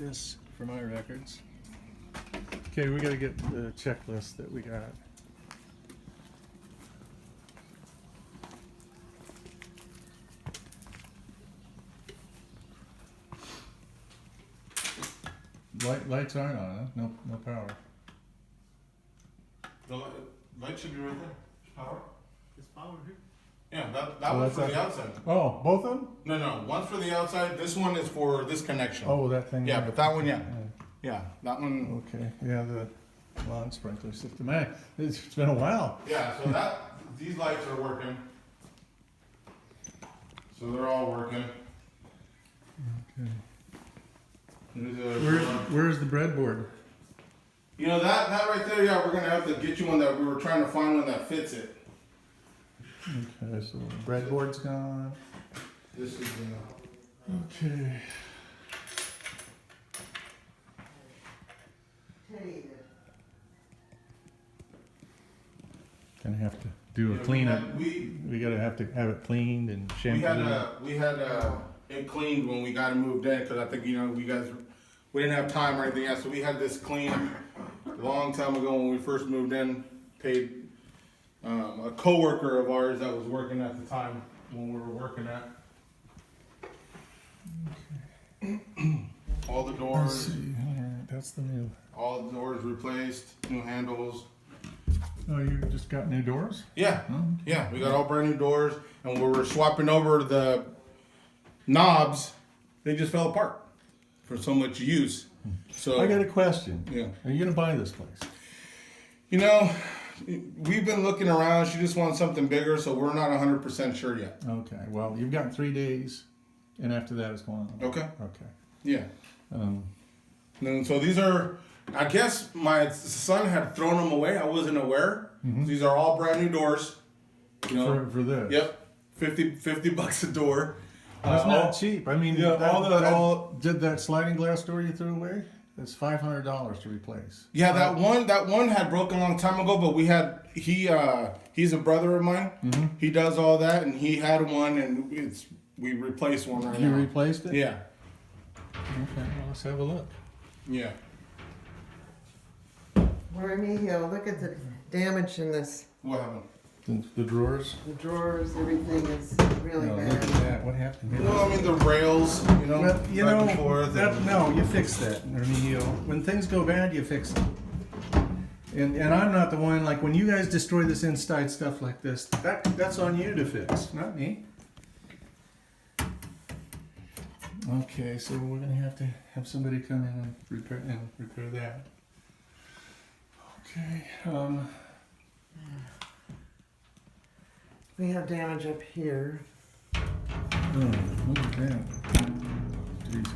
this for my records. Okay, we gotta get the checklist that we got. Lights aren't on, huh? No power. The light should be right there. There's power. There's power here. Yeah, that one's for the outside. Oh, both of them? No, one's for the outside. This one is for this connection. Oh, that thing. Yeah, but that one, yeah. That one. Okay, yeah, the lawn sprinkler system. Man, it's been a while. Yeah, so these lights are working. So they're all working. Okay. There's Where's the breadboard? You know that right there. Yeah, we're gonna have to get you one that we were trying to find one that fits it. Okay, so the breadboard's gone. This is. Okay. Gonna have to do a cleanup. We gotta have to have it cleaned and shampooed. We had it cleaned when we got it moved in because I think we didn't have time or anything else. So we had this cleaned a long time ago when we first moved in. Paid a coworker of ours that was working at the time when we were working at. Okay. All the Let's doors. see. All right, that's the new. All the doors replaced. New handles. Oh, you just got new doors? Yeah. Oh, okay. Yeah, we got all brand new doors, and we were swapping over the knobs. They just fell apart for so much use. So I got a question. Yeah. Are you gonna buy this place? You know, we've been looking around. She just wants something bigger, so we're not 100% sure yet. Okay. Well, you've got 3 days, and after that, it's going on. Okay. Okay. Yeah. Um, And so these are, I guess my son had thrown them away. I wasn't aware. Mhm. These are all brand new doors. You know. for this. Yep. 50 bucks a door. That's not all- cheap. I mean, Yeah, did that sliding glass door you threw away? It's $500 to replace. Yeah, that one had broken a long time ago, but he's a brother of mine. Mm-hmm. He does all that, and he had one, and we replaced one right You now. replaced it? Yeah, Okay, well, let's have a look. yeah. Romejio, look at the damage in this. What happened? The drawers? The drawers, everything is really No, look bad. at that. What happened here? Well, I mean the rails, you know, Well, you back know, and forth. no, you fix that, Romejio. When things go bad, you fix them. And I'm not the one, like, when you guys destroy this inside stuff like this, that's on you to fix, not me. Okay, so we're gonna have to have somebody come in and repair that. Okay, We have damage up here. oh, look at that. Jeez.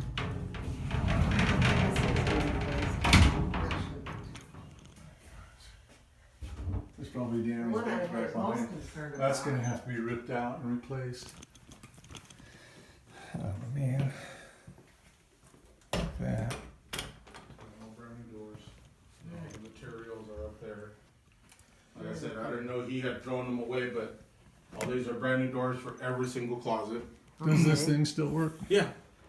There's probably damage What I back was most behind. concerned That's about. gonna have to be ripped out and replaced. Oh man. That. All brand new doors. All the materials are up there. Like I said, I didn't know he had thrown them away, but all these are brand new doors for every single closet. Does this thing still work? Yeah.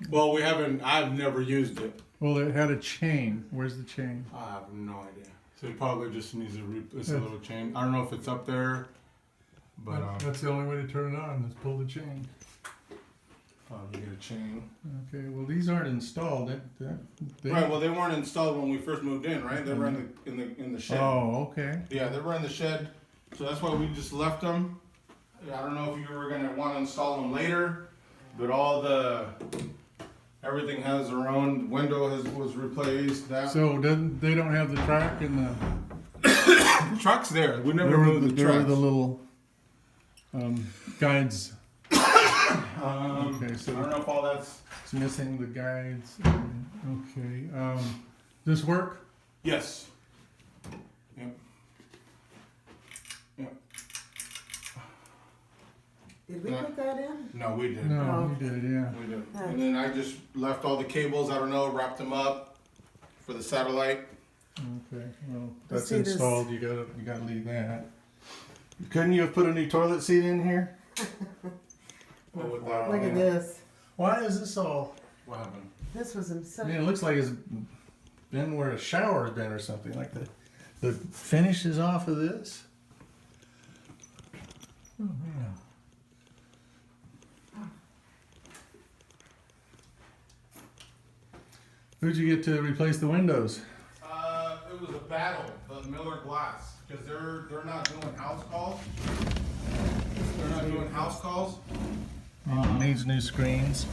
Well, we haven't. I've never used it. Well, it had a chain. Where's the chain? I have no idea. So he probably just needs it's a little chain. I don't know if it's up there, but That's the only way to turn it on, is pull the chain. probably get a chain. Okay, well these aren't installed. They, Right. Well, they weren't installed when we first moved in, right? They were in the shed. Oh, okay. Yeah, they were in the shed, so that's why we just left them. I don't know if you were gonna want to install them later, but everything has their own. Window was replaced. That So they don't have the track and the the truck's there. We never moved the there were truck. the little guides. Okay, so I don't know if all that's. it's missing the guides. Okay. This work? Yes. Yep. Yep. Did we put that in? No, we did. No, you did, yeah. We did. And then I just left all the cables. I don't know, wrapped them up for the satellite. Okay, well, that's See this- installed. You gotta leave that. Couldn't you have put a new toilet seat in here? What with that? Look at this. Why is this all? What happened? This was in I such. mean, it looks like it's been where a shower has been or something. Like the finish is off of this. Oh man. Who'd you get to replace the windows? It was a battle, the Miller Glass, because they're not doing house calls. They're not doing house calls. Needs new screens.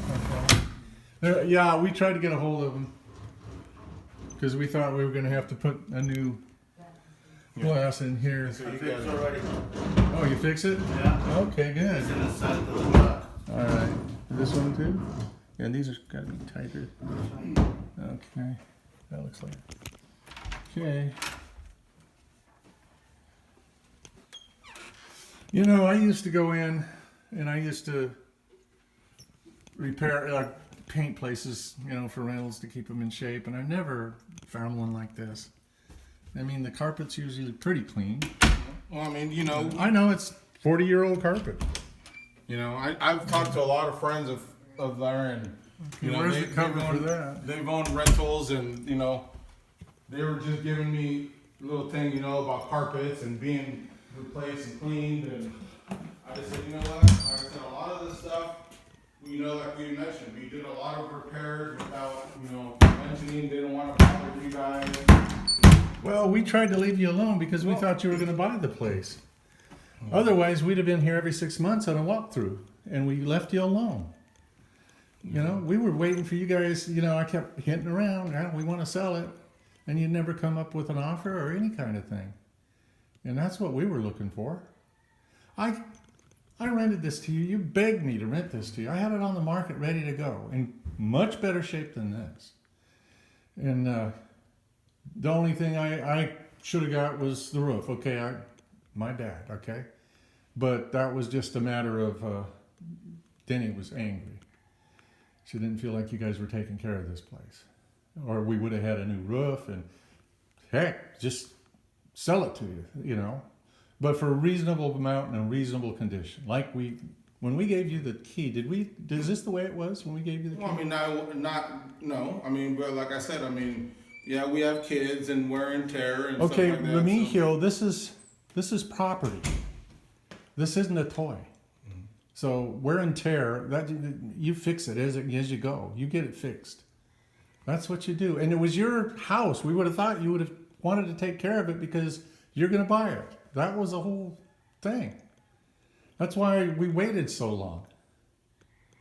Yeah, we tried to get a hold of them because we thought we were going to have to put a new glass in here. So you It's guys already. Oh, you fix it? Yeah. Okay, good. It's in the side of the truck. All right. This one too? Yeah, these are got to be tighter. Okay. That looks like. Okay. You know, I used to go in and I used to repair, paint places, you know, for rentals to keep them in shape, and I've never found one like this. I mean, the carpet's usually pretty clean. Well, I mean, you know, I know it's 40-year-old carpet. you know, I've talked to a lot of friends of there, and you know, Where's the cover they've for owned, that? They've owned rentals, and you know, they were just giving me a little thing, you know, about carpets and being replaced and cleaned, and I just said, you know what? Like I said, a lot of this stuff, you know, like we mentioned, we did a lot of repairs without, you know, mentioning. Didn't want to bother you guys. Well, we tried to leave you alone because we thought you were going to buy the place. Otherwise, we'd have been here every 6 months on a walkthrough, and we left you alone. You know, we were waiting for you guys. You know, I kept hinting around. "Ah, we want to sell it," and you'd never come up with an offer or any kind of thing. And that's what we were looking for. I rented this to you. You begged me to rent this to you. I had it on the market ready to go in much better shape than this. And the only thing I should have got was the roof. Okay, my bad. Okay, but that was just a matter of Deni was angry. She didn't feel like you guys were taking care of this place, or we would have had a new roof and heck, just sell it to you. You know. But for a reasonable amount and a reasonable condition, like when we gave you the key, is this the way it was when we gave you the key? Well, I mean, no. I mean, but like I said, I mean, yeah, we have kids and wear and tear and Okay, stuff like that. Romejio, this is property. This isn't a toy. So wear and tear, that you fix it as you go. You get it fixed. That's what you do. And it was your house. We would have thought you would have wanted to take care of it because you're going to buy it. That was the whole thing. That's why we waited so long.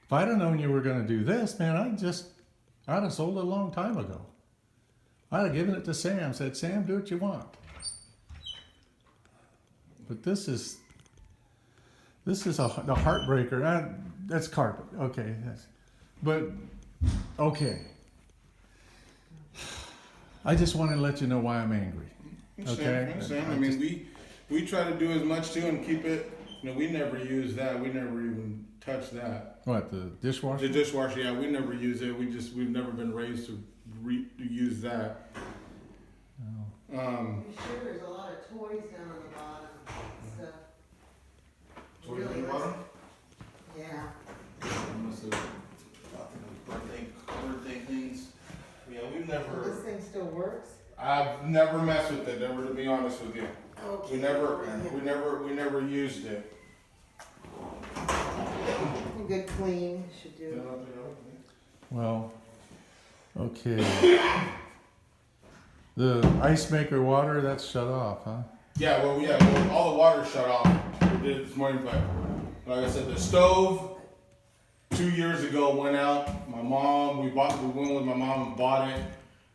If I'd have known you were going to do this, man, I'd have sold it a long time ago. I'd have given it to Sam, said, "Sam, do what you want." But this is the heartbreaker. That's carpet. Okay. Okay. I just wanted to let you know why I'm angry. Okay? I mean, we try to do as much too and keep it. You know, we never use that. We never even touch that. What, the dishwasher? The dishwasher, yeah, we never use it. We've never been raised to use that. Oh. You sure there's a lot of toys down on the bottom and stuff? Toys on the Really, bottom? Yeah. Birthday things. Yeah, we've So never. this thing still works? I've never messed with it. Never, to be honest with you. Okay. We never used it. A good clean should do. Well, okay. The ice maker water, that's shut off, huh? Yeah, well, all the water shut off. We did it this morning, but like I said, the stove 2 years ago went out. We went with my mom and bought it.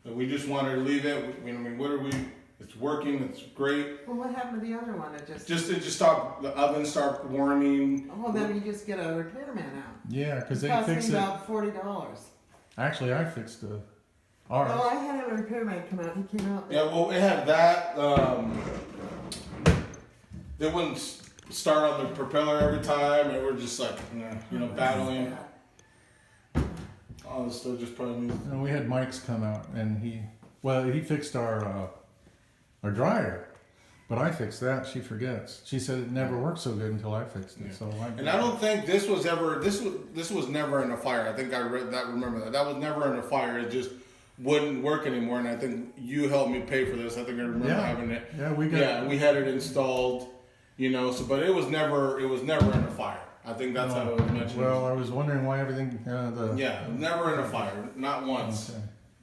But we just wanted to leave it. I mean, it's working. It's great. Well, what happened to the other one? It It just stopped. The oven stopped warming. Oh, then you just get a repairman out. Yeah, because they Cost fix me it. about $40. Actually, I fixed No, ours. I had a repairman come out. He came out. Yeah, well, it had that. They wouldn't start on the propeller every time, and we're just like, battling. Oh, still just probably. And we had Mike's come out, and he fixed our dryer, But I fixed that. She forgets. She said it never worked so good until I fixed it. Yeah. So And I don't think this was never in a fire. I think I read that. Remember that was never in a fire. It just wouldn't work anymore. And I think you helped me pay for this. I think I remember having it. Yeah, we got. Yeah, we had it installed. You know, so but it was never in a fire. I think that's how it was mentioned. Well, I was wondering why everything. Never in a fire, not once. Okay.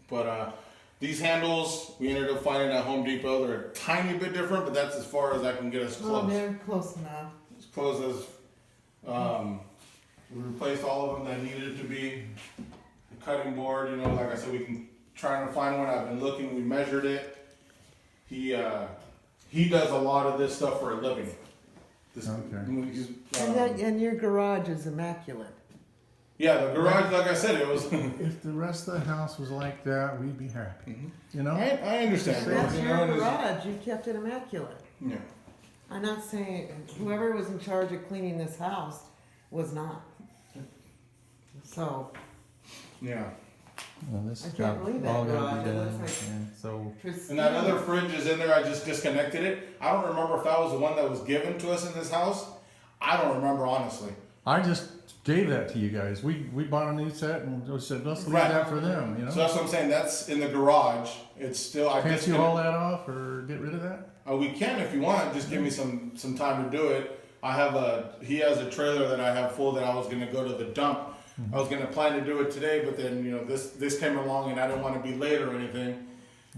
But these handles we ended up finding at Home Depot. They're a tiny bit different, but that's as far as I can get us Well, close. they're close enough. As close as we replaced all of them that needed to be. The cutting board, you know, like I said, we can trying to find one. I've been looking. We measured it. He does a lot of this stuff for a living. This, Okay. he's, And your garage is immaculate. yeah, the garage, like I said, it was. If the rest of the house was like that, we'd be happy. Mhm. You know. I understand. That's You your know, it is- garage, you kept it immaculate. Yeah. I'm not saying, whoever was in charge of cleaning this house was not. So, Yeah. Well, this I has can't got believe that all gotta garage. be It done. looks like- Yeah, so And that other fridge is in there. I just disconnected it. I don't remember if that was the one that was given to us in this house. I don't remember honestly. I just gave that to you guys. We bought a new set and we said let's leave Right. that for them. You know. So that's what I'm saying. That's in the garage. It's still. I Can't you disconnect- haul that off or get rid of that? We can if you want. Just give me some time to do it. He has a trailer that I have full that I was gonna go to the dump. I was gonna plan to do it today, but then this came along and I didn't want to be late or anything.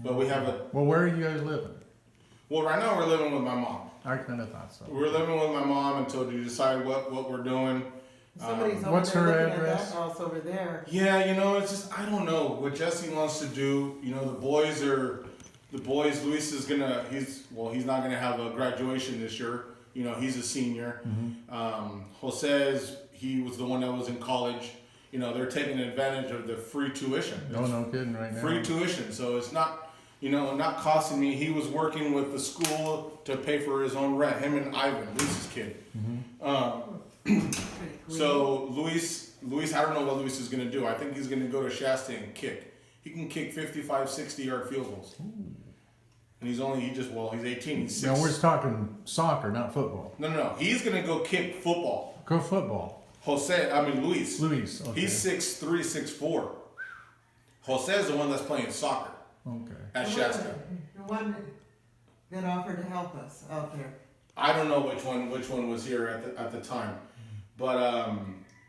But we have a. Well, where are you guys living? Well, right now we're living with my mom. I kind of thought so. We're living with my mom until we decide what we're doing. Somebody's over what's there her looking at address? that house over there. Yeah, it's just I don't know what Jesse wants to do. The boys. Luis is he's not gonna have a graduation this year. He's a senior. Jose he was the one that was in college. They're taking advantage of the free tuition. No kidding right now. Free tuition, so it's not not costing me. He was working with the school to pay for his own rent. Him and Ivan, Luis's kid. Mm-hmm. So Luis, I don't know what Luis is gonna do. I think he's gonna go to Shasta and kick. He can kick 55, 60-yard field goals. And he's 18. He's 6. Now we're talking soccer, not football. No. He's gonna go kick football. Go football. Luis. Luis. Okay. He's 6'3", 6'4". Jose is the one that's playing soccer Okay. at Shasta. The one that offered to help us out there. I don't know which one was here at the time, but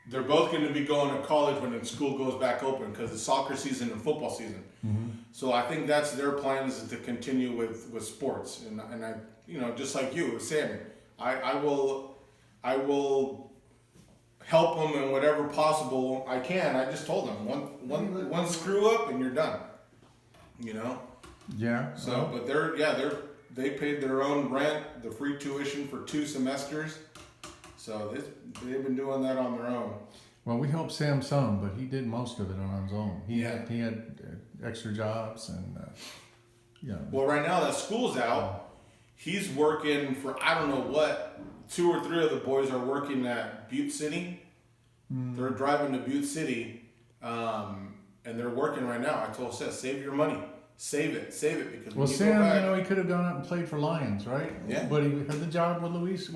they're both going to be going to college when the school goes back open because it's soccer season and football season. Mm-hmm. So I think that's their plans is to continue with sports and I just like you, Sammy, I will help them in whatever possible I can. I just told them one screw up and you're done. Yeah. So, but they paid their own rent, the free tuition for 2 semesters. So they've been doing that on their own. Well, we helped Sam some, but he did most of it on his own. He Yeah. had extra jobs and Well, right now that school's out, he's working for I don't know what. 2 or 3 of the boys are working at Butte City. They're driving to Butte City, and they're working right now. I told Seth, save your money, save it because Well, when you Sam, go back, he could have gone out and played for Lions, right? Yeah. But he had the job with Luis,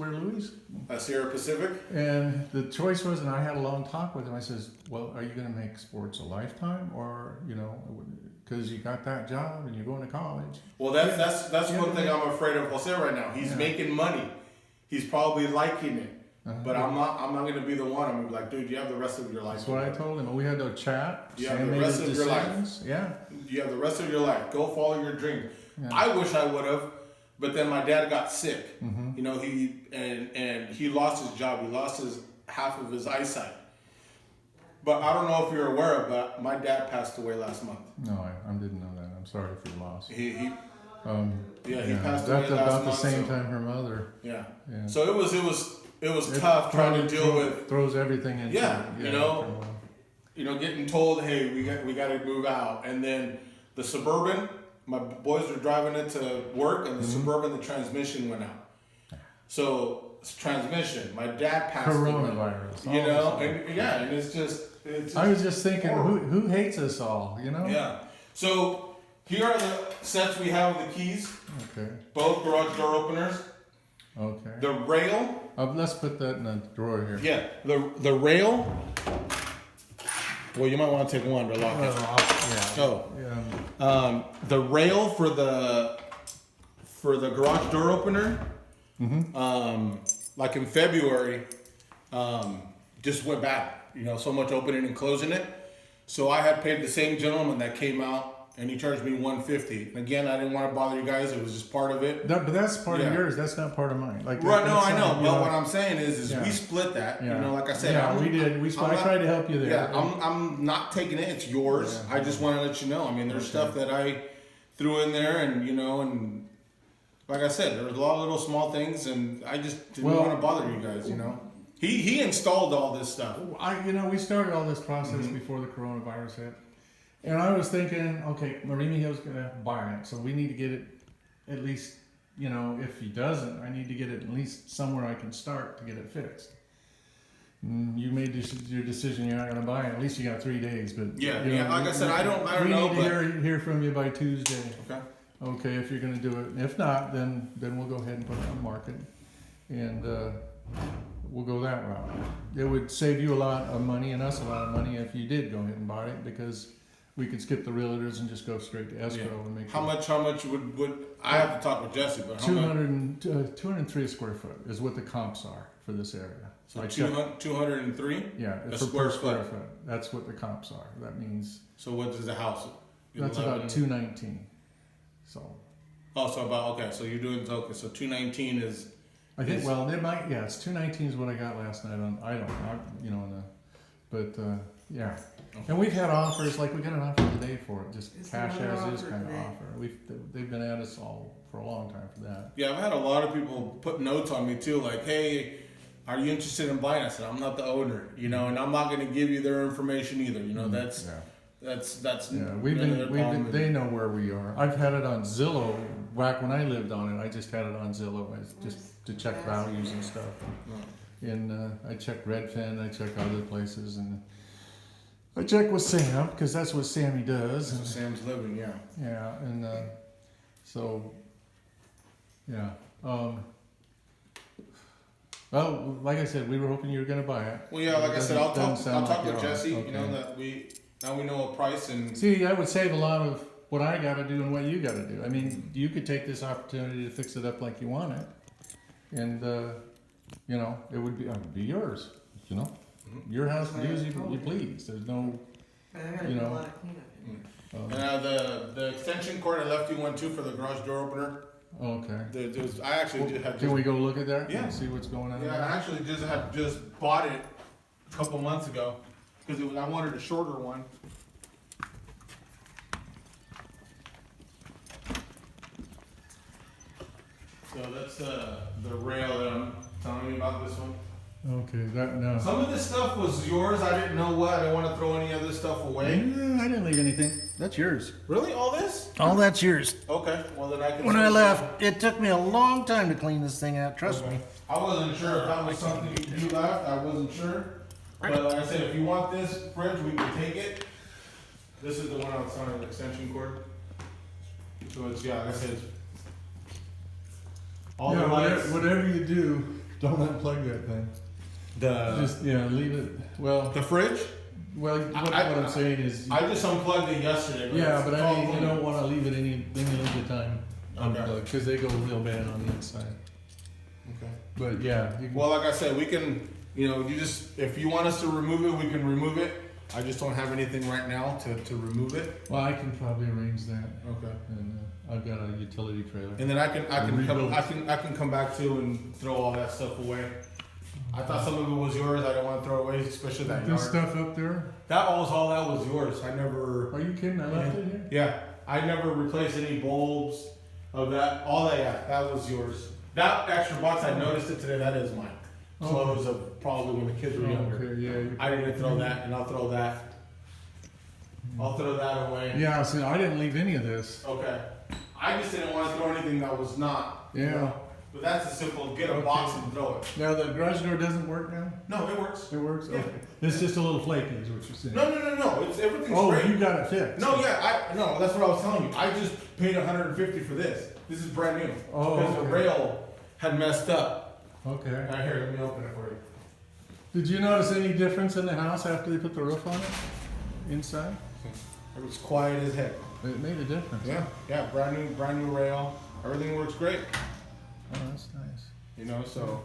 Sierra Pacific. and the choice was, and I had a long talk with him. I says, "Well, are you going to make sports a lifetime, or because you got that job and you're going to college?" Well, that's Yeah. one thing I'm afraid of Jose right now. He's Yeah. making money. He's probably liking it, Uh-huh. but I'm not going to be the one. I'm gonna be like, dude, you have the rest of your life. That's what I told him. We had to chat. You have Sam the made rest his of your life. decisions. Yeah. You have the rest of your life. Go follow your dream. Yeah. I wish I would have, but then my dad got sick. Mhm. He lost his job. He lost half of his eyesight. But I don't know if you're aware of that. My dad passed away last month. No, I didn't know that. I'm sorry for your loss. He Yeah, passed away that's last about the month, same so- time her mother. yeah. Yeah. So it was tough trying to deal with. Throws everything into Yeah, it, getting told, hey, we got to move out, and then the Suburban, my boys were driving it to work, and the Suburban, the transmission went out. So it's transmission. My dad passed away. Coronavirus. And it's just. I was just thinking, horrible. who hates us all? Yeah. So here are the sets we have of the keys. Okay. Both garage door openers. Okay. The rail. Let's put that in a drawer here. Yeah. The rail. Well, you might want to take one to lock it. Yeah. Oh. Yeah. The rail for the garage door opener. Mm-hmm. Like in February, just went bad. You know, so much opening and closing it. So I had paid the same gentleman that came out, and he charged me $150. And again, I didn't want to bother you guys. It was just part of it. But that's part Yeah. of yours. That's not part of mine. Like Right? No, that's I know. not, But what I'm saying is Yeah. we split that. Yeah. You know, like I said, yeah, we did. I tried to help you there. Yeah, I'm not taking it. It's yours. Yeah. I just want to let you know. I mean, there's stuff that I threw in there, and you know, and like I said, there was a lot of little small things, and I just didn't Well- want to bother you guys. You know, he installed all this stuff. We started all this process before the coronavirus hit, and I was thinking, okay, Romejio's gonna buy it, so we need to get it at least. You know, if he doesn't, I need to get it at least somewhere I can start to get it fixed. You made your decision. You're not gonna buy it. At least you got 3 days. But Yeah, you know, yeah. Like I said, I don't we know. need to hear from you by Tuesday. Okay. Okay, if you're gonna do it. If not, then we'll go ahead and put it on the market, and we'll go that route. It would save you a lot of money and us a lot of money if you did go ahead and buy it, because we could skip the realtors and just go straight to escrow Yeah. and make How much would I have to talk with Jesse? But how much? 203 square foot is what the comps are for this area. So I checked- 203. Yeah, a for square per square foot. foot. That's what the comps are. That means So what is the house? that's 11? about 219. So Oh, so about okay. So you're doing okay. So 219 is. I think, Is- well, they might, yeah, it's 219 is what I got last night on, I don't know, you know, yeah. And we've had offers, like we got an offer today for it, just Is cash there another as is offer kind of today? offer. They've been at us all for a long time for that. Yeah, I've had a lot of people put notes on me too, like, "Hey, are you interested in buying?" I said, "I'm not the owner, you know, and I'm not going to give you their information either. You know, that's Yeah, yeah, we've been, they know where we are. I've had it on Zillow, back when I lived on it, I just had it on Zillow, just to check values and stuff. And I checked Redfin, I checked other places, and I checked with Sam, because that's what Sammy does. So Sam's living, yeah. Yeah, and so, yeah. Well, like I said, we were hoping you were going to buy it. Well, yeah, like I said, I'll talk. Doesn't I'll sound talk like with you are. Jesse. Okay. You know that now we know a price and See, I would save a lot of what I got to do and what you got to do. I mean, you could take this opportunity to fix it up like you want it, and you know, it would be yours. You know, your house, do as you please. There's no. But I gotta You do a know. lot of cleanup. the extension cord I left you one too for the garage door opener. Okay. I actually did have. Can we go look at that? Yeah. And see what's going on? Yeah, I actually just bought it a couple months ago because I wanted a shorter one. So that's the rail that I'm telling you about. This one. Okay. That no. Some of this stuff was yours. I didn't know what. I didn't want to throw any other stuff away. I didn't leave anything. That's yours. Really, all this? All that's yours. Okay. Well, then I can. When I left, it took me a long time to clean this thing out. Trust me. I wasn't sure if that was something you left. I wasn't sure. But like I said, if you want this fridge, we can take it. This is the one outside of the extension cord. So it's, yeah, like I said, all the lights. whatever you do, don't unplug that thing. Just leave it. Well, The fridge? what I'm saying is, I just unplugged it yesterday. yeah, but it's I all mean, you clean. don't want to leave it any length of time Okay. unplugged because they go real bad on the inside. Okay. But yeah, you can, Well, like I said, we can, if you want us to remove it, we can remove it. I just don't have anything right now to remove it. well, I can probably arrange that, Okay. and I've got a utility trailer. And then I can Rebuild. come back to and throw all that stuff away. I thought some of it was yours. I didn't want to throw away, especially that This yard. stuff up there? All that was yours. I never. Are you kidding? I left it here. Yeah, I never replaced any bulbs of that. All that, yeah, that was yours. That extra box, I noticed it today. That is mine. Clothes of probably when the kids were younger. Okay, yeah. I didn't throw that, and I'll throw that. I'll throw that away. Yeah, see, I didn't leave any of this. Okay. I just didn't want to throw anything that was not. Yeah. But that's a simple get a box and throw it. Now the garage door doesn't work now? No, it works. It works? Yeah. Okay. It's just a little flaky is what you're saying. No. It's everything's Oh, great. you got it fixed. No, yeah, that's what I was telling you. I just paid $150 for this. This is brand new. Oh, Because the okay. rail had messed up. Okay. Right here, let me open it for you. Did you notice any difference in the house after they put the roof on it? Inside? It was quiet as heck. It made a difference. Yeah, brand new rail. Everything works great. Oh, that's nice. You know, so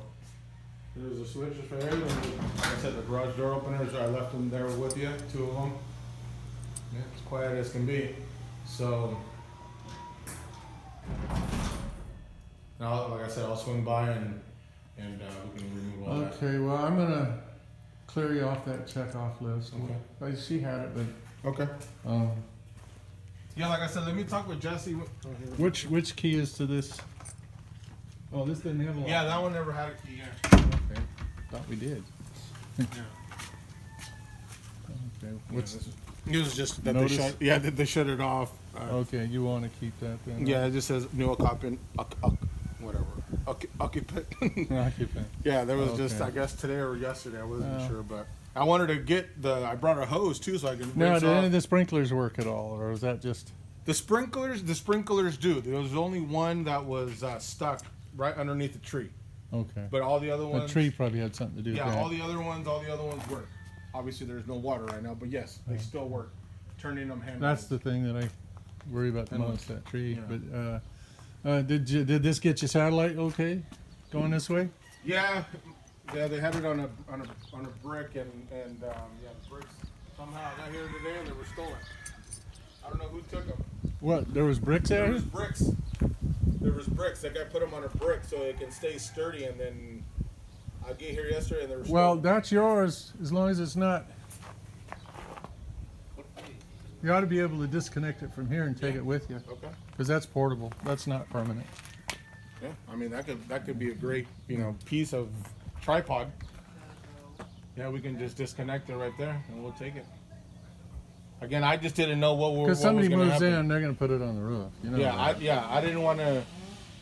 there's a switch for there. Like I said, the garage door openers, I left them there with you, 2 of them. Yeah, it's quiet as can be. So, now, like I said, I'll swing by and we can remove all that. Okay, well, I'm gonna clear you off that check-off list. Okay. She had it, but, Okay. Yeah, like I said, let me talk with Jesse. which key is to this? Oh, this didn't have a lock. Yeah, that one never had a key. Yeah. Okay, thought we did. Yeah. Okay, what's, It was just that Notice- they shut. Yeah, they shut it off. okay, you wanna keep that then? Yeah, it just says new occupant, whatever, occupant. Occupant. Yeah, there was just, Okay. I guess today or yesterday, I wasn't Oh. sure, but I wanted to get I brought a hose too, so I can. Now, rinse did any off. of the sprinklers work at all, or is that just? The sprinklers do. There was only one that was stuck right underneath the tree, Okay. but all the other The ones. tree probably had something to do with Yeah, that. all the other ones work. Obviously, there's no water right now, but yes, they still work. Turning them hand. That's the thing that I worry about the I know. most, that tree. Yeah. But did this get your satellite okay? Going this way? Yeah, they had it on a brick and yeah, the bricks somehow I got here today and they were stolen. I don't know who took them. What? There was bricks There there? was bricks. There was bricks. That guy put them on a brick so it can stay sturdy. And then I get here yesterday and they were Well, stolen. that's yours as long as it's not. You ought to be able to disconnect it from here and take it with you, Okay. because that's portable. That's not permanent. Yeah, I mean that could be a great piece of tripod. Yeah, we can just disconnect it right there and we'll take it. Again, I just didn't know what Because was somebody gonna moves happen. in, they're going to put it on the roof. You know. that. I didn't want to.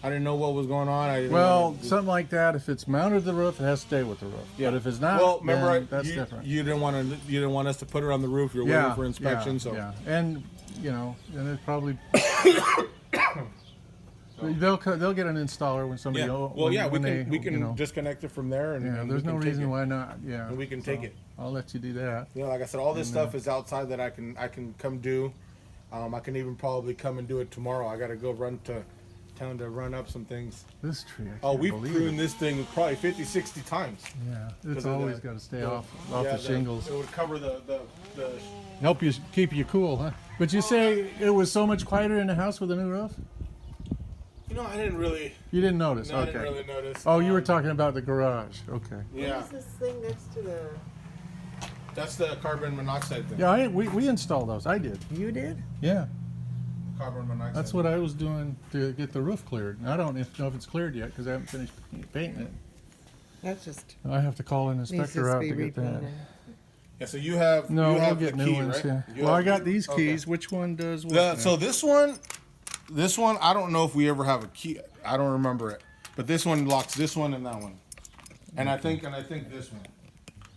I didn't know what was going on. I didn't Well, wanna- something like that. If it's mounted to the roof, it has to stay with the roof. Yeah. But if it's not, well, remember, then that's different. You didn't want to. You didn't want us to put it on the roof. You're waiting for inspection. So yeah, and and it probably they'll get an installer when somebody. yeah. Well, Well, yeah, we when can they, disconnect it from there, and Yeah, and there's we no can take reason it. why not. Yeah, And we can take it. I'll let you do that. Yeah, like I said, all this stuff is outside that I can come do. I can even probably come and do it tomorrow. I got to go run to town to run up some things. This tree. I Oh, can't we've believe pruned it. this thing probably 50, 60 times. Yeah, 'Cause it's of always the- got to stay the- off yeah, the shingles. It would cover the Help you keep you cool, huh? But you say it was so much quieter in the house with a new roof. I didn't really. You didn't notice. No, I Okay. didn't really notice. Oh, you were talking about the garage. Okay. Yeah, What is this thing next to the? that's the carbon monoxide thing. Yeah, we installed those. I did. You did? Yeah. Carbon monoxide. That's what I was doing to get the roof cleared. I don't know if it's cleared yet because I haven't finished painting it. That's just I have to call an needs inspector to out be to get that. repainted. Yeah, so you have No, you we'll have get the new key, ones. right? Yeah. You Well, I have- got these okay. keys. Which one does what? So this one, I don't know if we ever have a key. I don't remember it, but this one locks this one and that one, and I think this one.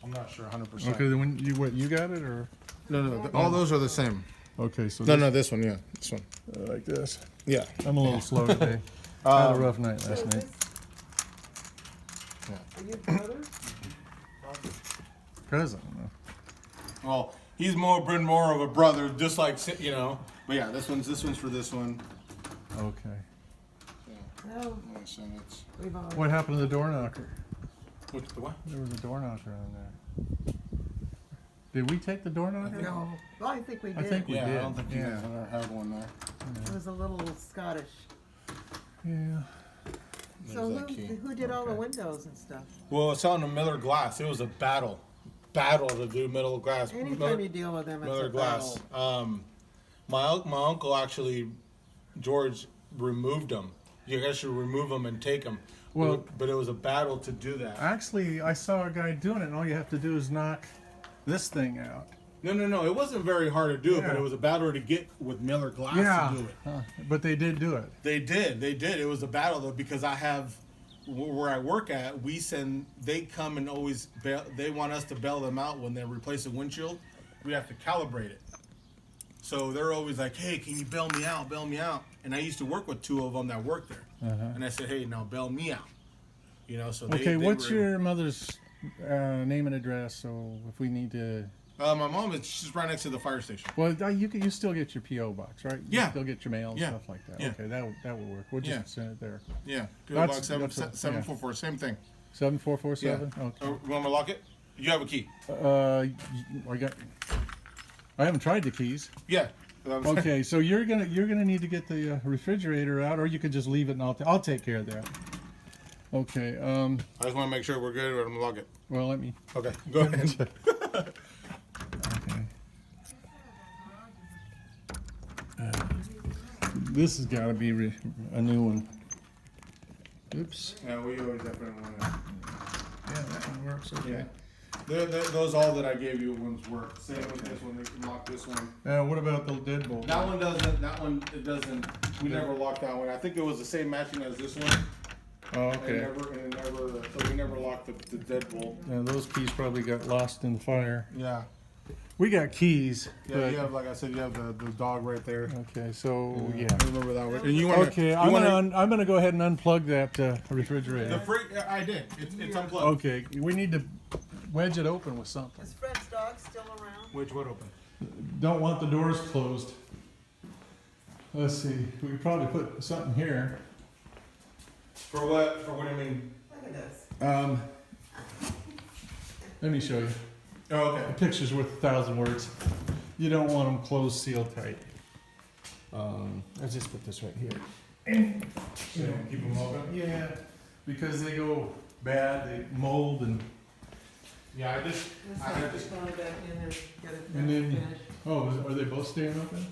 I'm not sure 100%. Okay, then when you got it or No, all those are the same. okay? So No, this one, yeah, this one. like this. Yeah. I'm a little slow today. I had a rough night So last is night. this- Are you brothers? Cousin. Well, he's been more of a brother, just like But yeah, this one's for this one. Okay. No, Yeah, so it's we've always. What happened to the door knocker? the what? There was a door knocker on there. Did we take the door knocker? No, well, I think we did. I think we Yeah, did. I don't think you Yeah. guys ever had one there. It was a little Scottish. Yeah. So There's that key. who did all the Okay. windows and stuff? Well, it's on the Miller glass. It was a battle to do Miller glass. Anytime you deal with them, it's Miller a glass. battle. My uncle actually, George, removed them. You guys should remove them and take them. Well- but it was a battle to do that. Actually, I saw a guy doing it, and all you have to do is knock this thing out. No. It wasn't very hard to do it, but Yeah. it was a battle to get with Miller glass Yeah. to do it. But they did do it. They did. It was a battle though because I have where I work at. They come and always bail, they want us to bail them out when they replace a windshield. We have to calibrate it. So they're always like, hey, can you bail me out? Bail me out. And I used to work with 2 of them that worked there. And I said, hey, now bail me out. You know, so Okay, what's your mother's name and address? So if we need to, my mom is she's right next to the fire station. well, you still get your PO box, right? You Yeah. still get your mail and Yeah. stuff like that. Yeah. Okay, that will work. We'll just Yeah. send it there. Yeah, PO That's- Box that's what- 744, same thing. 7447. Yeah. Okay. You want me to lock it? You have a key. I haven't tried the keys. Yeah. Okay, so you're gonna need to get the refrigerator out, or you could just leave it and I'll take care of that. Okay. I just want to make sure we're good. I'm gonna lock it. Well, let me. Okay, go ahead. Okay. This has got to be a new one. Oops. Yeah, we always definitely want to. Yeah, that one works. Okay. Yeah. Those all that I gave you ones work. Same with this one. They can lock this one. What about the deadbolt? That one doesn't. That one it doesn't. We never locked that one. I think it was the same matching as this one. Oh, And okay. so we never locked the deadbolt. Yeah, those keys probably got lost in the fire. Yeah. We got keys. Yeah. but- You have, like I said, you have the dog right there. Okay, so yeah. I remember that one. And you want Okay, I'm gonna go ahead and unplug that The refrigerator. I did. It's unplugged. Okay, we need to wedge it open with something. Is Fred's dog still around? Which one open? Don't want the doors closed. Let's see. We could probably put something here. For what? For what do you mean? Look at this. Let me show you. Oh, okay. A picture's worth 1,000 words. You don't want them closed, sealed tight. I'll just put this right here. So keep them open. Yeah, because they go bad, they mold, and Yeah, I just. Let's I have had to to. go back in and get it And then- finished. are they both staying open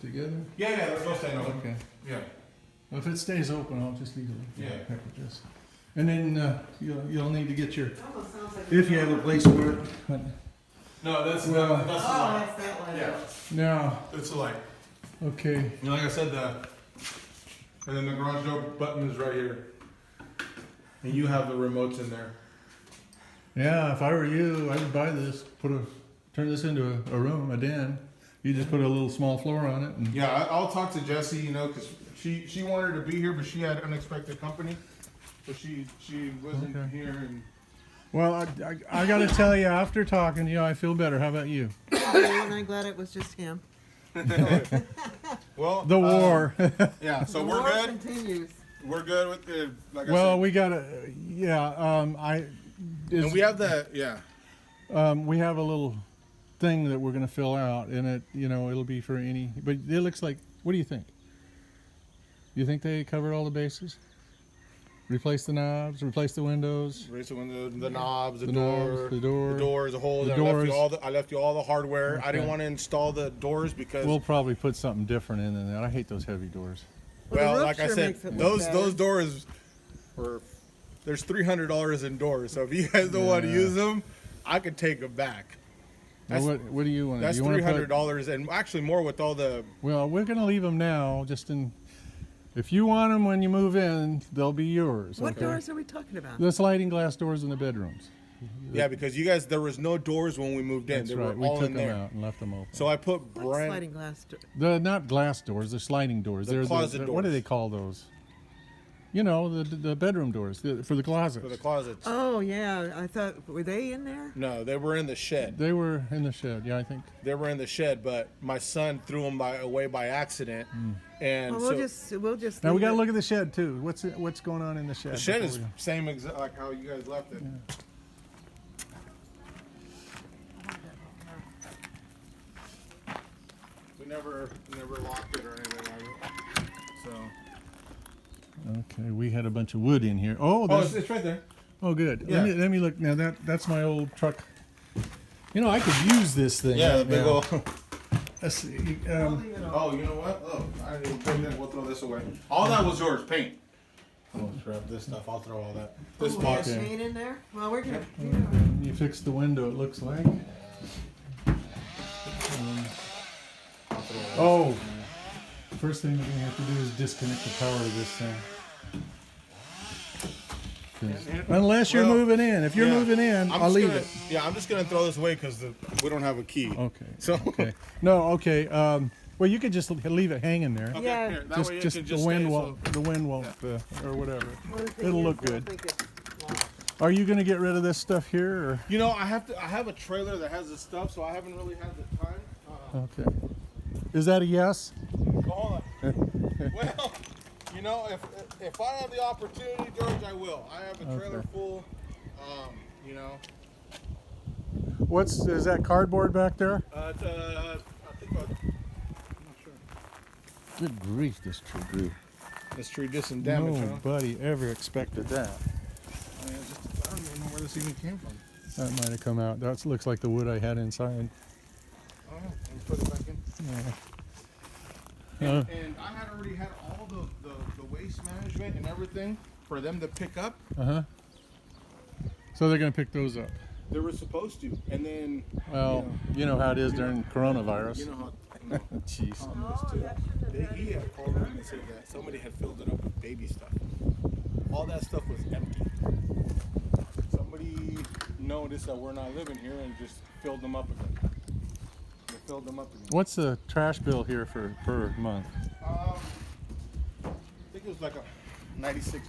together? Yeah, they're both staying open. Okay. Yeah. Well, if it stays open, I'll just leave it. Yeah. Heck with this. And then you'll need to get your It almost sounds like. if you have a place for it. But No, that's Well- that's the Oh, light. that's that one. Yeah, now, that's the light. okay. And like I said, and then the garage door button is right here. And you have the remotes in there. Yeah, if I were you, I'd buy this. Turn this into a room, a den. You just put a little small floor on it, and Yeah, I'll talk to Jessie, you know, because she wanted to be here, but she had unexpected company. So she wasn't Okay. here. And well, I got to tell you, after talking to you, I feel better. How about you? And I'm glad it was just him. well, The war. Yeah, so The we're war good. Continues. We're good with the. Like I well, said. we got to. Yeah. And we have the We have a little thing that we're going to fill out, and it'll be for any. But it looks like. What do you think? You think they covered all the bases? Replace the knobs, replace the windows, raise the window, the knobs, the the door, knobs, the door. the doors, the holes. the I left doors. you I left you all the hardware. I didn't Okay. want to install the doors because We'll probably put something different in than that. I hate those heavy doors. Well, the well, roof like I sure said, makes it look those better. doors were. There's $300 in doors, so if you guys don't want to Yeah. use them, I could take them back. Now, That's, what do you want? that's Do you wanna put- $300 and actually more with all the. Well, we're going to leave them now, just in. If you want them when you move in, they'll be yours. What okay? doors are we talking about? The sliding glass doors in the bedrooms. Yeah, because you guys there was no doors when we moved in. That's they right. were We all took in them there. out and left them open. So I put What's brand. sliding glass door? The not glass doors, they're sliding doors. The They're closet What do doors. they call those? You know, the bedroom doors for the closets. For the closets. Oh yeah, I thought were they in there? No, they were in the shed. They were in the shed. Yeah, I think. They were in the shed, but my son threw them away by accident, and Well, so we'll just. Now we leave got to it. look at the shed too. What's going on in the shed? the shed before is we- same exact like how you guys left it. We never locked it or anything like that. So. Okay, we had a bunch of wood in here. Oh, Oh, there's, it's right there. oh, good. Yeah. Let me look. Now that's my old truck. You know, I could use this thing. Yeah, the right big now. old. Let's see. I'll leave it on. Oh, you know what? Oh, I didn't even put that. We'll throw this away. All that was yours, paint. Oh, grab this stuff. I'll throw all that. This Oh, we box. have paint in there? Well, we're gonna. You fixed the window. It looks like. Oh, first thing we're gonna have to do is disconnect the power to this thing. Unless you're Well, moving in. If you're yeah. moving in, I'm I'll just leave gonna- it. Yeah, I'm just gonna throw this away because we don't have a key. Okay. So Okay. No. Okay. Well, you could just leave it hanging there. okay, Yeah. here, that Just, way it just can the just wind stay, won't, the wind won't, or whatever. One thing It'll is, look I good. think it's locked. Are you gonna get rid of this stuff here, or? You know, I have a trailer that has this stuff, so I haven't really had the time. Okay. Is that a yes? Hold on. Well, you know, if I have the opportunity, George, I will. I have a trailer Okay. full. You know, Is that cardboard back there? I think I'm not sure. Good grief, this tree grew. This tree did some damage, huh? Nobody ever expected that. I don't even know where this even came from. That might have come out. That looks like the wood I had inside. Oh, let me put it back in. Yeah. And I had already had all the waste management and everything for them to pick up. Uh-huh. So they're gonna pick those up. They were supposed to, and then Well, you know how it is during coronavirus. you know how. Jeez. He had called me and said that somebody had filled it up with baby stuff. All that stuff was empty. Somebody noticed that we're not living here and just filled them up again. They filled them up again. What's the trash bill here per month? I think it was like $96.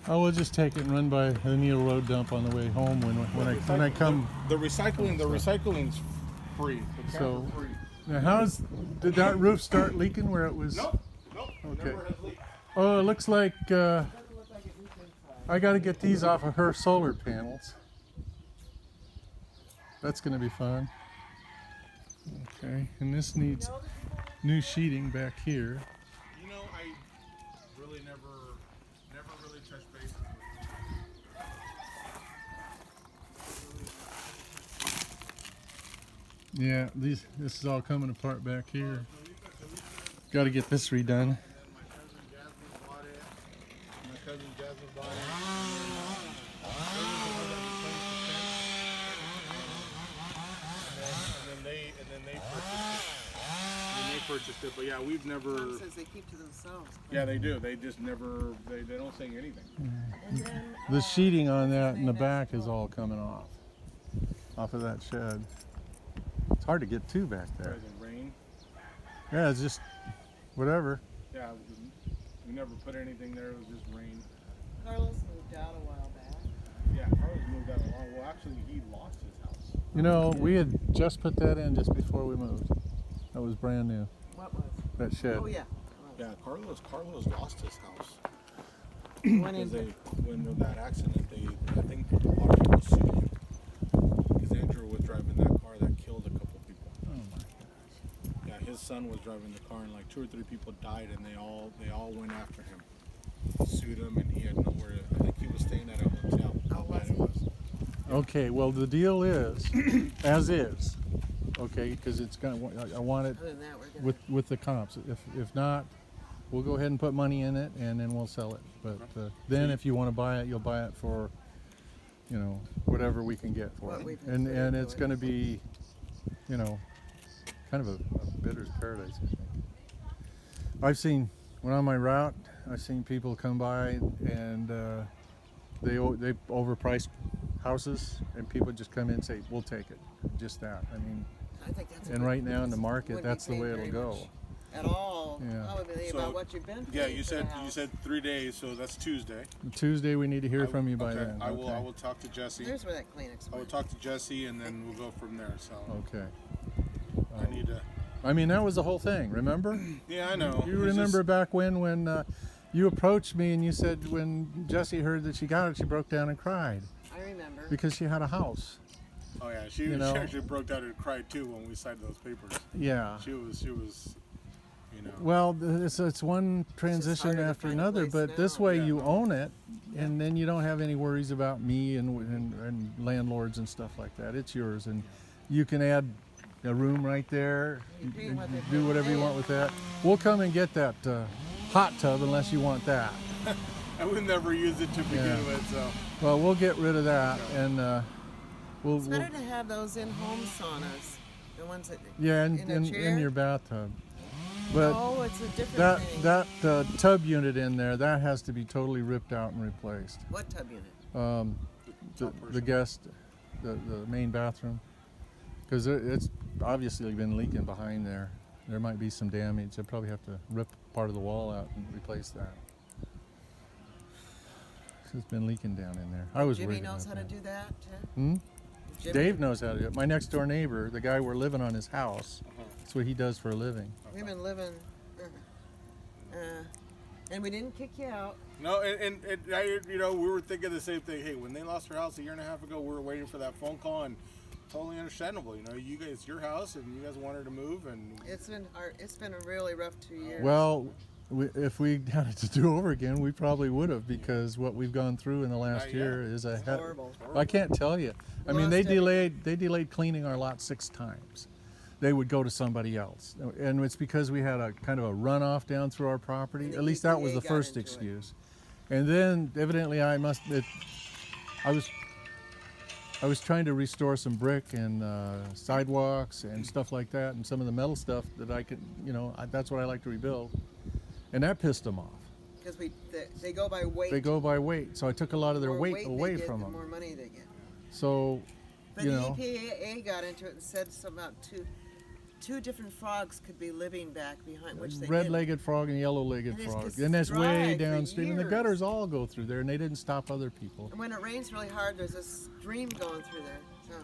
Oh, we'll just take it and run by the Needle Road dump on the way home when I come. The recycling's free. The cans So- are free. Now, did that roof start leaking where it was? Nope. Okay. Never has leaked. Oh, it looks like I got to get these off of her solar panels. That's going to be fun. Okay, and this needs new sheeting back here. You know, I really never really touched bases with Yeah, this is all coming apart back here. Got to get this redone. My cousin Jasmine bought it. And then they purchased it. But yeah, we've never. Mom says they keep to themselves. Yeah, they do. They just never. They don't say anything. The sheeting on that in the back is all coming off of that shed. It's hard to get to back there. Rather than rain. Yeah, it's just whatever. Yeah, we never put anything there. It was just rain. Carlos moved out a while back. Yeah, Carlos moved out along. Well, actually, he lost his house. You know, we had just put that in just before we moved. That was brand new. What was? That shed. Oh yeah. Yeah, Carlos lost his house. Went Because in. when that accident, I think a lot of people sued him. Because Andrew was driving that car that killed a couple people. Oh my gosh. Yeah, his son was driving the car and like 2 or 3 people died and they all went after him. Sued him and he had nowhere to, I think he was staying at a hotel. How bad it was. Okay, well the deal is, as is. Okay, because it's gonna. I want it Other than that, we're gonna. with the comps. If not, we'll go ahead and put money in it and then we'll sell it. But then if you want to buy it, you'll buy it for, you know, whatever we can get for What it. we can And afford it's for going to be, you know, kind of a bidder's paradise, I think. I've seen, when on my route, I've seen people come by and they overpriced houses and people just come in and say, we'll take it. Just that. I mean, I think that's. and right now in the market, wouldn't be that's the paid way it'll very go. much At all. Yeah. Probably So, about what you've been. Yeah, paying you for the said house. 3 days, so that's Tuesday. Tuesday, we need to hear from you by okay, then. I will talk to Jesse. There's where that Kleenex I will went. talk to Jesse and then we'll go from there. So Okay. I need to. I mean, that was the whole thing, remember? Yeah, I know. You remember back when you approached me and you said when Jessie heard that she got it, she broke down and cried I remember. because she had a house. Oh yeah, she you know. actually broke down and cried too when we signed those papers. Yeah. She was, you know. Well, it's one transition harder to after find a another, place but this now. way Yeah. you own it, and then you don't have any worries about me and landlords and stuff like that. It's yours, and you can add a room right there. You pay and what they do put whatever you in. want with that. We'll come and get that hot tub unless you want that. I would never use it to begin Yeah. with, so. Well, we'll get rid of that, and we'll It's better to have those in-home saunas. The ones that. yeah, in a in chair? your bathtub. But No, it's a different thing. that tub unit in there, that has to be totally ripped out and replaced. What tub unit? The guest, the main bathroom, because it's obviously been leaking behind there. There might be some damage. I probably have to rip part of the wall out and replace that. It's been leaking down in there. I was Jimmy worried knows about how to that. do that. Hmm? Jimmy? Dave knows how to do it. My next door neighbor, the guy we're living on his house, that's what he does for a living. We've been living, and we didn't kick you out. No, and you know, we were thinking the same thing. Hey, when they lost their house a year and a half ago, we were waiting for that phone call, and totally understandable. You know, you guys, it's your house, and you guys wanted to move, and It's been a really rough 2 years. Well, if we had it to do over again, we probably would have, because what we've gone through in the last Not year yet. is a horrible. I can't tell you. I mean, Lost they delayed cleaning our lot 6 times. They would go to somebody else, and it's because we had a kind of a runoff down through our property. And the At least that was EPA the got first into it. excuse. And then evidently I was trying to restore some brick and sidewalks and stuff like that, and some of the metal stuff that I could, you know, that's what I like to rebuild, and that pissed them off. Because they go by weight. They go by weight, so I took a lot of their The more weight away they get, from the them. more money they get. So, But you the know, EPA got into it and said something about two different frogs could be living back behind which they didn't. red-legged frog and yellow-legged And it's frog, 'cause and that's it's way dry for downstream, and the years. gutters all go through there, and they didn't stop other people. And when it rains really hard, there's a stream going through there. So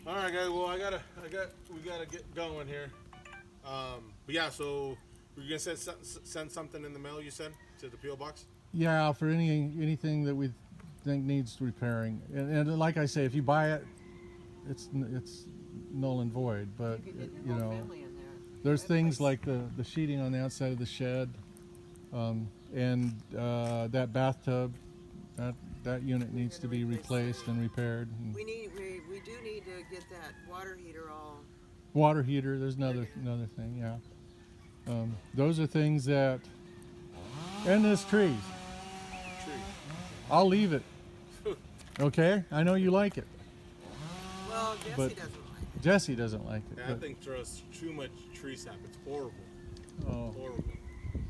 all right, guys. Well, we gotta get going here. But yeah, so we're gonna send something in the mail. You said to the PO box. Yeah, for anything that we think needs repairing, and like I say, if you buy it, it's null and void. But you could get you your whole know, family in there. there's That things place- like the sheeting on the outside of the shed, and that bathtub, that unit needs to be replaced and repaired. And We do need to get that water heater all. water heater, there's another thing, yeah. Those are things that, and this trees. I'll leave it. Okay, I know you like it. Well, Jesse But- doesn't like it. Jesse doesn't like it. Yeah, I but- think there's too much tree sap. It's horrible. oh, Horrible.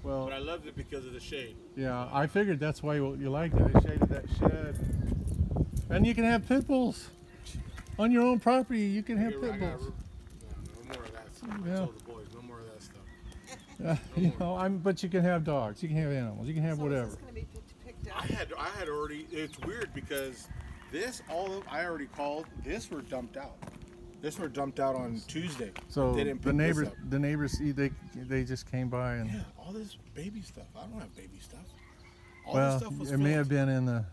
well, But I loved it because of the shade. yeah, I figured that's why you liked it. It shaded that shed. And you can have pit bulls. On your own property, you can have You're pit right, I gotta bulls. no more of that stuff. I Yeah. told the boys, no more of that stuff. You know, but you can have dogs, you can have animals, you can have So whatever. is this going to be picked up? I had already. It's weird because I already called. This were dumped out. This were dumped out on Tuesday. So They didn't the pick this neighbors, up. see, they just came by and Yeah, all this baby stuff. I don't have baby stuff. All well, this stuff was it may have filled. been in the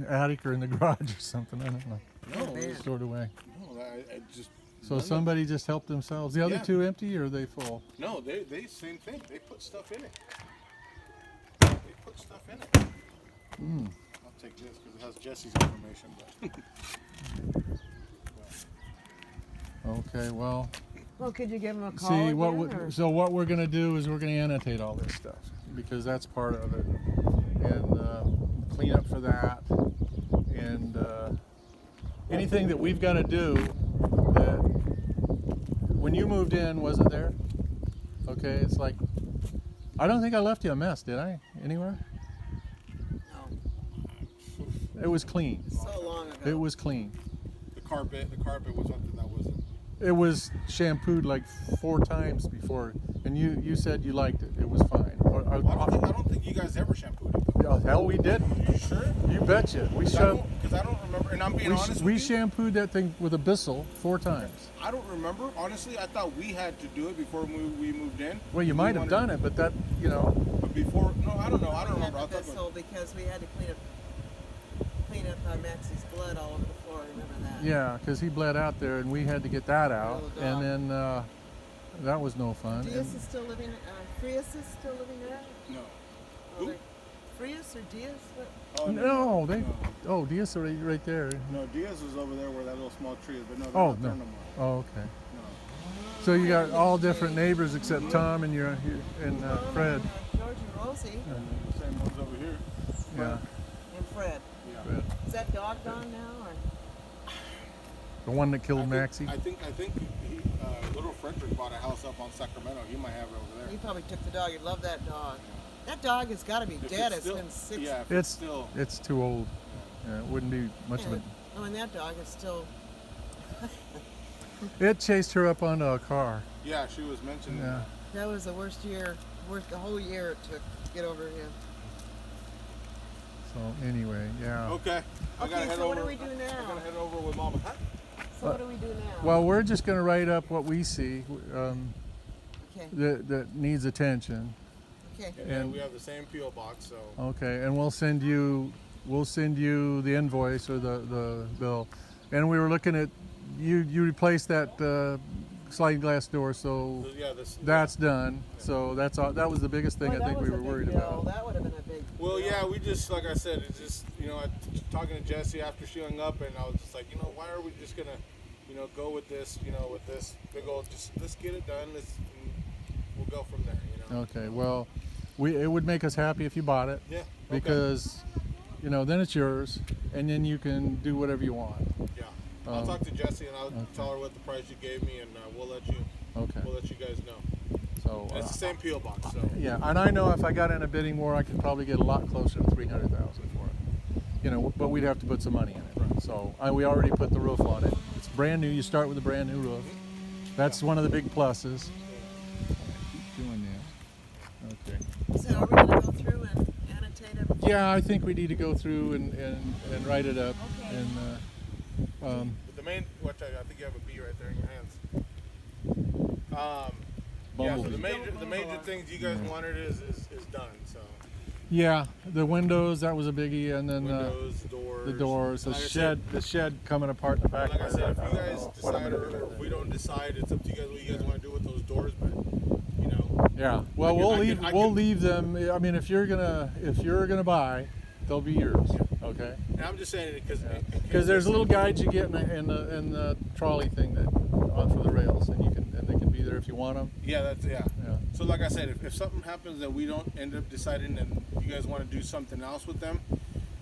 attic or in the garage or something. I don't know. No, Man. it's- Stored away. no, I just. So none of- somebody just helped themselves. The other Yeah. two empty or are they full? No, they same thing. They put stuff in it. They put stuff in it. I'll take this because it has Jesse's information. But Okay, well, Well, could you give him a call see again, what or- what we're gonna do is we're gonna annotate all this stuff because that's part of it, and clean up for that, and anything that we've got to do. That when you moved in, was it there? Okay, it's like I don't think I left you a mess, did I? Anywhere? No, It was clean. so long ago. It was clean. the carpet was something that wasn't. It was shampooed like 4 times before, and you said you liked it. It was fine. I don't think you guys ever shampooed it. Oh, hell, we didn't. You sure? You betcha. We Because I don't remember, and I'm being honest we with you. shampooed that thing with a Bissell 4 times. I don't remember. Honestly, I thought we had to do it before we moved in. Well, you might have done it, but that, you know, But before, no, I don't know. I don't We had remember. I the thought Bissell because we had to clean up Maxie's blood all over the floor. Remember that? yeah, because he bled out there, and we had to get that out, Oh, and then that was no fun. Diaz is still living. Frias is still living there. no. Oh, Who? they- Frias or Diaz? What? Oh, No, they. no. Oh, Diaz already right there. No, Diaz was over there where that little small tree is, but no, they're Oh not there no. no more. Oh, okay. No. So you got all different neighbors except Tom and and Fred. George and Rosie And then the same ones over here. Yeah. and Fred. Yeah. Fred. Is that dog gone now? Or? The one that killed Maxie. I think little Frederick bought a house up on Sacramento. He might have it over there. He probably took the dog. He loved that dog. That dog has got to be If dead. it's It's still- been 6. Yeah, if It's still. it's too old. Yeah, it wouldn't be much of Yeah, a. oh, and that dog is still. It chased her up onto a car. Yeah, she was mentioning. Yeah. That was the worst the whole year it took to get over him. So anyway, yeah. Okay. I gotta Okay, head so what over. do we do I now? gotta head over with Mama. Huh? So what do we do now? Well, we're just going to write up what we see Okay. that needs attention. Okay. And then And- we have the same PO box, so. Okay, and we'll send you the invoice or the bill. And we were looking at you replaced that sliding glass door, so Yeah, this. that's done. So that's all. That was the biggest thing Well, I think that we was were a worried big bill. about. That would have been a big. Well, bill. yeah, we just, like I said, it's just, talking to Jessie after she hung up, and I was just like, why are we just gonna, go with this, with this big old, just let's get it done. We'll go from there, Okay, well, it would make us happy if you bought it Yeah. Okay. because, then it's yours, and then you can do whatever you want. Yeah. I'll talk to Jessie and I'll tell her what the price you gave me, and we'll let you guys know. So And it's the same PO box, so. yeah, and I know if I got in a bidding war, I could probably get a lot closer to 300,000 for it. But we'd have to put some money in it. So we already put the roof on it. It's brand new. You start with a brand new roof. That's one of the big pluses. Keep doing that. Okay. So are we gonna go through and annotate everything? Yeah, I think we need to go through and write it up. Okay. And But the main, I think you have a B right there in your hands. Yeah, so the Bumblebee. major things you guys wanted is done, so. yeah, the windows, that was a biggie, and then Windows, doors. the doors, the Like I shed, said- the shed coming apart in the back. Like I said, if I you don't guys know what I'm decide, gonna or do. if we don't decide, it's up to you guys what you guys want to do with those doors. But Yeah. Well, I we'll can- leave them. I mean, if you're gonna buy, they'll be yours. Okay. and I'm just saying it Because there's little guides you get in the trolley thing that on for the rails, and they can be there if you want them. Yeah. Yeah. So like I said, if something happens that we don't end up deciding, and you guys want to do something else with them,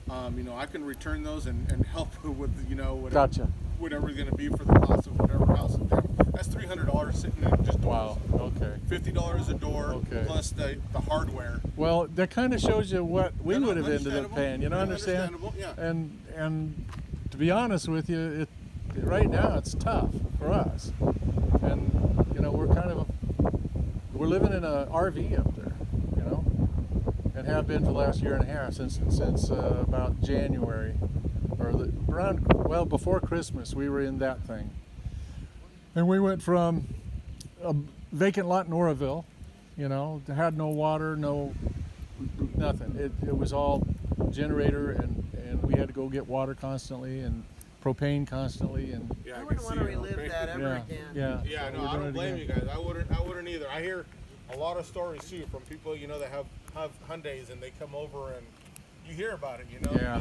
I can return those and help with whatever, Gotcha. whatever's going to be for the cost of whatever house is there. That's $300 sitting in just doors. Wow. Okay. $50 a door Okay. plus the hardware. Well, that kind of shows you what we No, would have ended up understandable. paying. You know, Yeah, understand? understandable, yeah. And to be honest with you, right now it's tough for us, and we're living in a RV up there, and have been for the last year and a half since about January, or before Christmas we were in that thing, and we went from a vacant lot in Oroville, had no water, no nothing. It was all generator, and we had to go get water constantly and propane constantly, and Yeah, I can wouldn't want to see it. relive Okay. that ever yeah, again. yeah. Yeah, So no, we're I doing don't it blame again. you guys. I wouldn't either. I hear a lot of stories too from people that have Hyundais, and they come over and you hear about it. Yeah.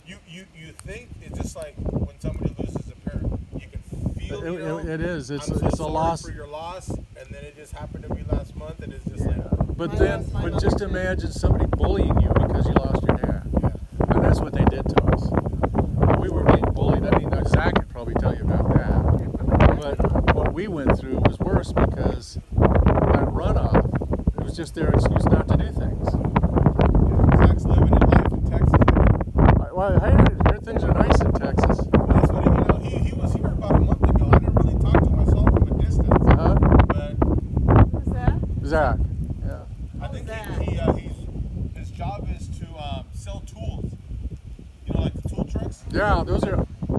You think it's just like when somebody loses a parent. You can feel. It is. I'm so It's a sorry loss. for your loss, and then it just happened to me last month, and it's just like. But My mother just too. imagine somebody bullying you because you lost your dad. Yeah. And that's what they did to us. We were being bullied. I mean, Zach could probably tell you about that. But what we went through was worse because that runoff, it was just their excuse not to do things. Zach's living in life in Texas. I heard things are nice in Texas. That's what he was here about a month ago. I didn't really talk to myself from a distance, Uh-huh. but Who's that? Zach. Yeah. I think Zach. his job is to sell tools. Like the tool trucks. Yeah,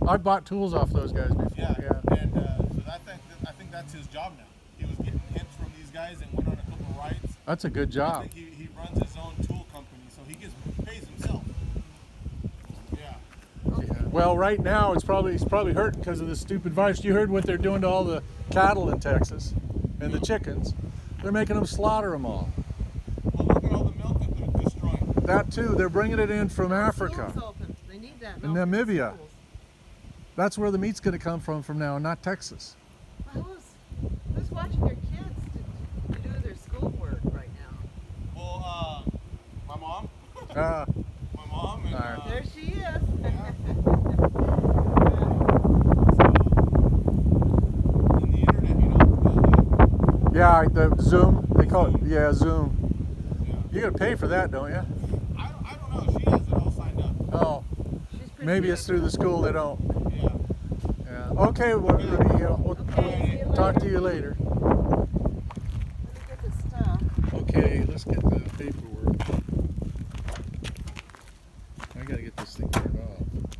I bought tools off those guys before. Yeah. Yeah. And so I think that's his job now. He was getting hints from these guys and went on a couple rides. That's a good I job. think he runs his own tool company, so he pays himself. Yeah. Yeah. Well, right now he's probably hurting because of this stupid virus. You heard what they're doing to all the cattle in Texas and the chickens. They're making them slaughter them all. Well, look at all the milk that they're destroying. That too. They're bringing it in from Africa. Schools open. They need that. In milk Namibia. schools. That's where the meat's going to come from now, not Texas. Well, who's watching your kids to do their schoolwork right now? Well, my mom. Uh, My mom and. All right. There she is. Yeah. In the internet, Yeah, the Zoom. They call it. Yeah, Zoom. Yeah. You gotta pay for that, don't you? I don't know. She has it all signed up. Oh, She's pretty maybe good. it's through the school they don't. Yeah. Yeah. Okay, well, we'll talk to you later. Let me get this stuff. Okay, let's get